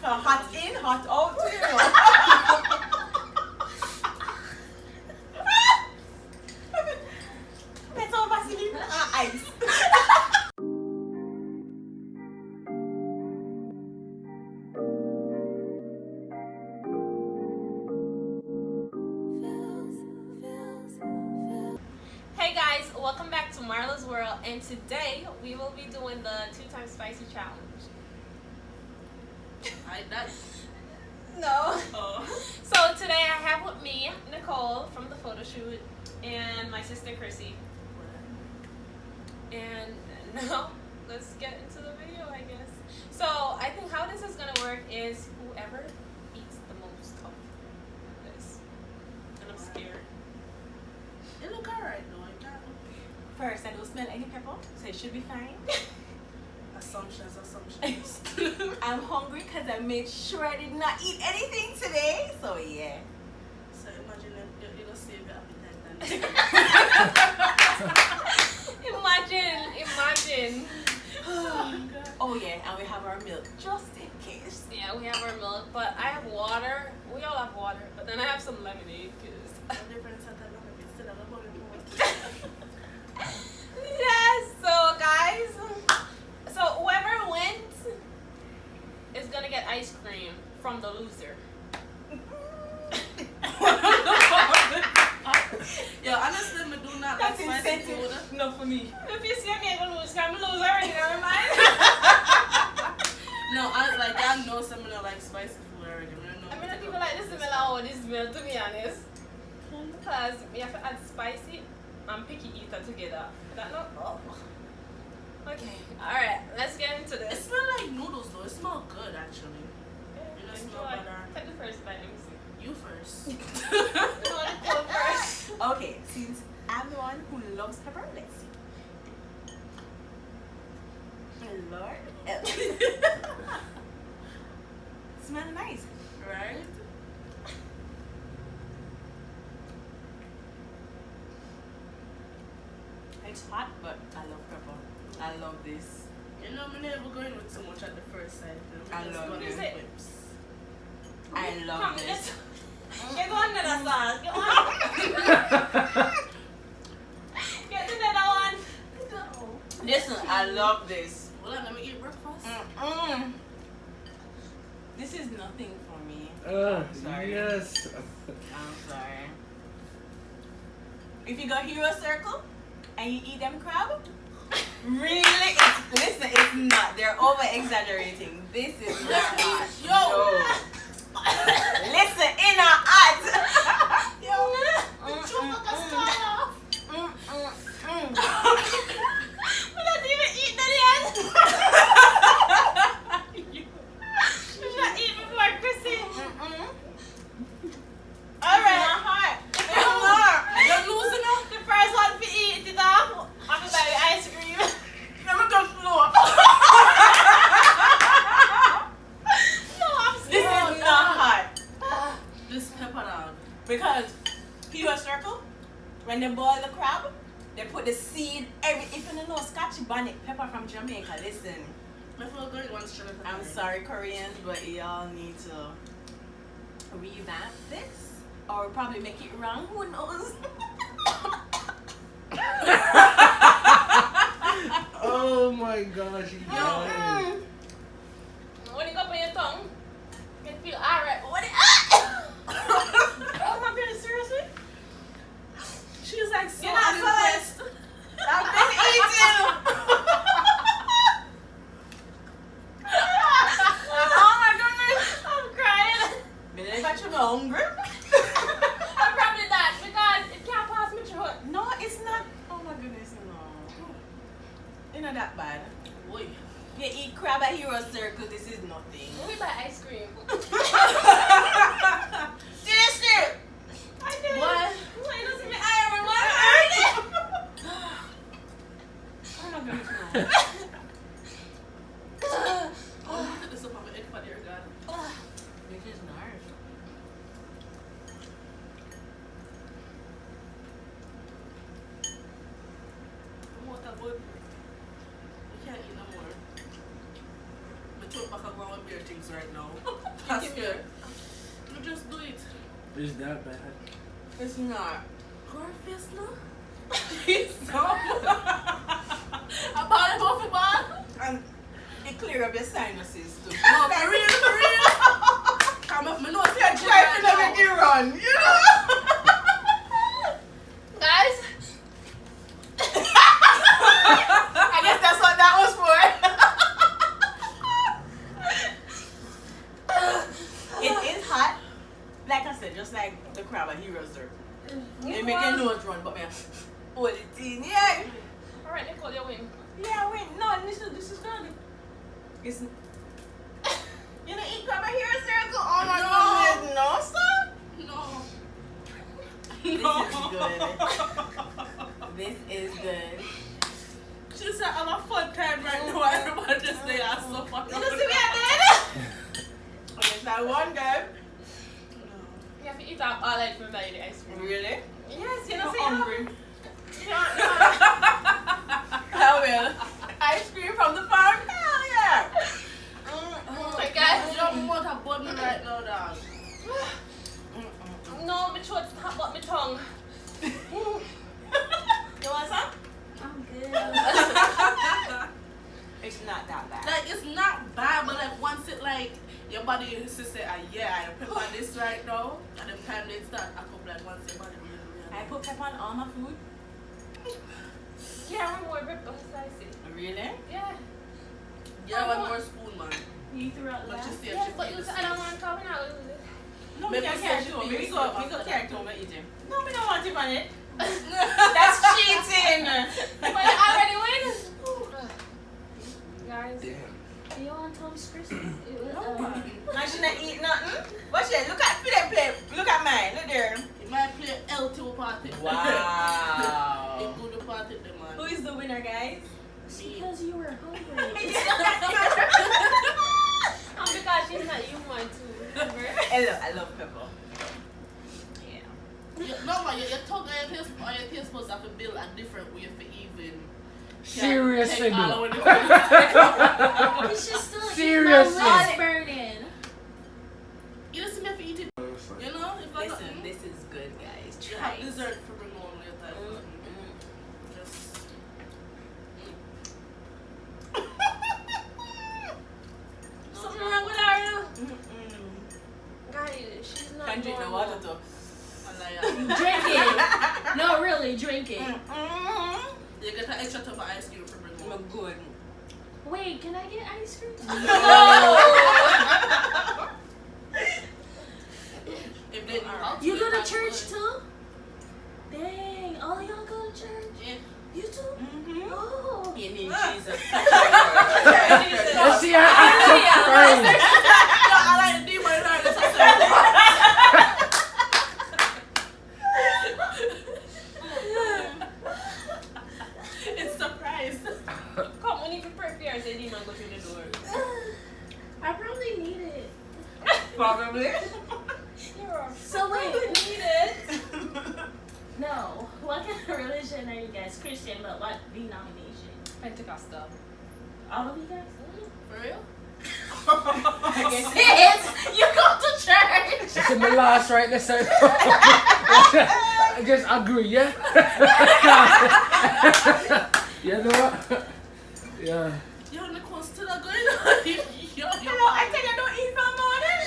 Hot in, hot out, you know. That's all Vaseline and ice. Hey guys, welcome back to Marla's World, and today we will be doing the 2 times spicy challenge. No. Oh. So today I have with me Nicole from the photo shoot and my sister Chrissy. And now let's get into the video, I guess. So I think how this is gonna work is whoever eats the most of this. And I'm scared. It look alright though. First, I don't smell any pepper, so it should be fine. Assumptions. I'm hungry because I made sure I did not eat anything today, so yeah. So imagine it'll save your appetite then. Imagine. Oh yeah, and we have our milk just in case. Yeah, we have our milk, but I have water. We all have water, but then I have some lemonade because. Yes, so guys, so whoever wins is gonna get ice cream from the loser. Yo, honestly, I do not like spicy food. Not for me. If you see me, I'm gonna lose. I'm lose already. Never mind. No, I know some of like spicy food already. I mean, people like the smell of this smell, to be honest, because we have to add spicy and picky eater together. That not. Oh. Okay. All right. Let's get into this. It smells like noodles though. It smells good actually. You know, smell better. Take the first bite. Let me see. You first. You want to go first? Okay, since I'm the one who loves pepper, let's see. Lord. Smell nice, right? It's hot, but I love pepper. I love this. You know, I'm never going with so much at the first sight. I love this. I love this. Get on to the sauce. Get on. Get to the other one. Listen, I love this. Well, let me eat breakfast. This is nothing for me. I'm sorry. Yes. I'm sorry. If you got Hero Circle and you eat them crab, really? Listen, it's not. They're over exaggerating. This is not hot. Yo. Listen, in our eyes. Yo. We don't even eat that yet. We should eat before Chrissy. Alright. You're losing up. The first one to eat it off. I'm going to buy the ice cream. Let me go slow. No, I'm This scared. is not hot. This pepper dog. Because Hero Circle, when they boil the crab, they put the seed, if you don't know Scotchy bonnet pepper from Jamaica, listen. I'm sorry Koreans, but y'all need to revamp this. Or probably make it wrong, who knows? Oh my gosh. When you go on your tongue, you feel alright. What it? Oh my goodness, seriously? She's like so You're not impressed. I've been eating. Oh my goodness. I'm crying. Believe that you're hungry? I'm probably not because it can't pass me through. No, it's not. Oh my goodness, no. It's not that bad. Boy. You eat crab at Hero Circle, this is nothing. We buy ice cream. Seriously? I did. What? Why doesn't me iron one? Oh my goodness, no. Oh, look at this up on my head for dear God. This is nice. What a good. We can't eat no more. My throat back up with beer things right now. I swear. You just do it. Is that bad? It's not. Girlface, no? It's so. I bought it both of mine. And it clear up your sinuses too. No, for real, for real. Come off my nose. You're trying to make it run, you know? Guys, I guess that's what that was for. It is hot. Like I said, just like the crab at Heroes there. They make your nose run, but me hold it in. Yeah. alright, Nicole, you win. Yeah, wait. No, this is good. It's... You know, eat crab at Heroes circle. Oh my God. No, sir. No. This is good. She said, I'm a fun time right now. Everybody just say I'm so fun. You see me at the end? Okay, so one go. You have to eat up all like from the ice cream. Really? Yes, you You're know, not see hungry. how I will. Ice cream from the farm? Hell yeah. my guys. You don't want to bun me right now, dog. No, my throat's hot, but my tongue. You want some? I'm good. It's not that bad. Like, it's not bad, but like, once it, like, your body used to say, yeah, I pepper this right now, and the time they start, I come like, once your body really. I put pepper on all my food. Yeah, I'm more ripped off slicey. Really? Yeah. Yeah, one more spoon, man. You threw out the But last. you see if Yes, she but eat you the said I don't want to come out. No, we Maybe can say carry she it home. feels We sick go after carry it that. home and eat him. No, we don't want him on it. That's cheating. But you already win. Guys, Damn. do you want Tom's Christmas? I shouldn't eat nothing. Watch it. Look at them play. Look at mine. Look there. You might play L2 party. Wow. You go to party, the man. Who is the winner, guys? Because you were hungry. And because she's not human too. Remember? I love pepper. Yeah. No, man, your tongue and your taste supposed to have to build a different way for even. Seriously, Take all bro. away the It's just still Seriously. my lips burning. You don't see me if you eat it. You know, if I Listen, this is good, guys. you Try have it. dessert for bring home later. Just. Something wrong with her now? Guys, she's not Can drink the normal. water too. Drink it. No, really, drink it. You get an extra tub of ice cream for bring home. Good. Wait, can I get ice cream? If they You go to church too? Dang, all y'all go to church? Yeah. You too? Mm-hmm. Oh. You need Jesus. Let's see how I'm surprised. I like the demon in her. That's what it's surprise. Come, we need to pray for you and say demon go through the door. I probably need it. Probably. So wait, need it? No. What kind of religion are you guys? Christian, but what denomination? Pentecostal. All of you guys? For real? Sis, you go to church. This is my last right there, so I just agree, yeah? You know what? Yeah. Yo, Nicole's still not going on. Yo, Hello, I think I don't eat from morning.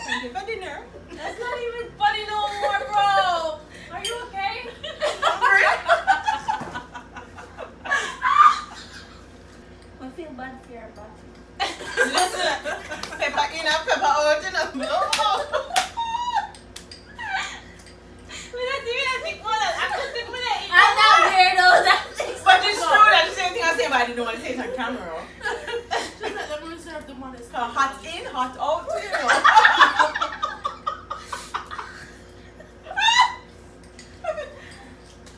Thank you for dinner. That's not even funny no more, bro. Are you okay? I feel bad for your body. Listen, pepper in and pepper out in and blow out. I'm not weirdo. But it's true that the same thing I say, but I didn't want to say it on camera. Just let them reserve the money. So hot in, hot out, you know.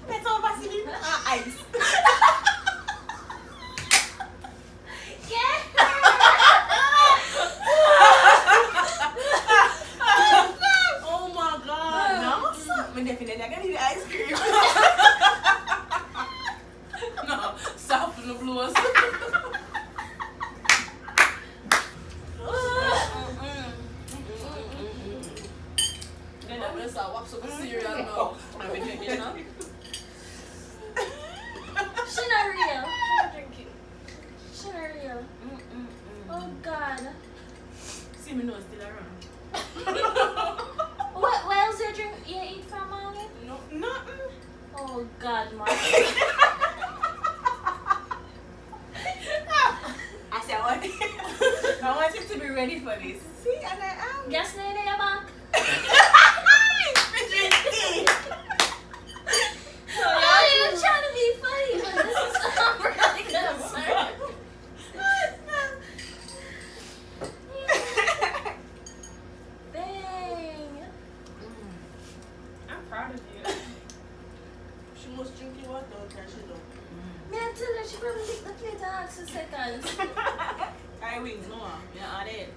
That's all Vaseline and ice. Oh my god. No, I'm definitely not gonna eat ice cream. No, stop in the blues. see me nose still around. What else you drink? You eat from Molly? No, nothing. Oh God, Marla. I said, I want you to be ready for this. See, and I am. Guess name in your back. Drink tea. So you're trying to be funny, but this is I'm really concerned. Dang. I'm proud of you. She must drink your water, can she don't? Man, tell her she probably lick the plate and ask for seconds. I wings, no, you're on it.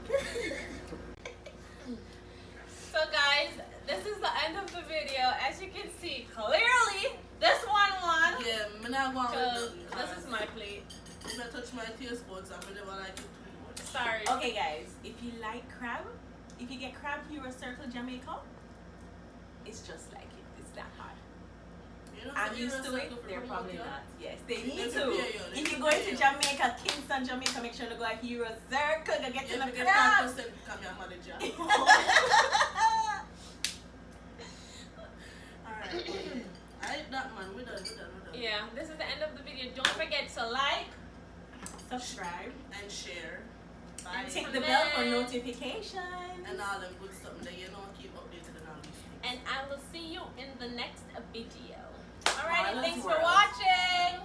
So guys, this is the end of the video. As you can see, clearly, this one won. Yeah, I'm not going Because with this is my plate. If I touch my taste buds, I'm never like it too much. Sorry. Okay, guys, if you like crab, if you get crab Hero Circle Jamaica, it's just like it. It's that hard. You know, I'm so used you're to a it. circle for They're remote, probably yeah? not. Yes, they They need to. prepare you, they If you go prepare into you. Jamaica, Kingston, Jamaica, make sure to go at Hero Circle to get You to have the to get crab. 5% become your manager. Alright. I ate that man. We're done. Yeah, this is the end of the video. Don't forget to like, Subscribe And share. Bye. and tick the bell for notifications. And all them good stuff that you know, keep updated and all these things. and I will see you in the next video. Alrighty, Marla's thanks for World. watching.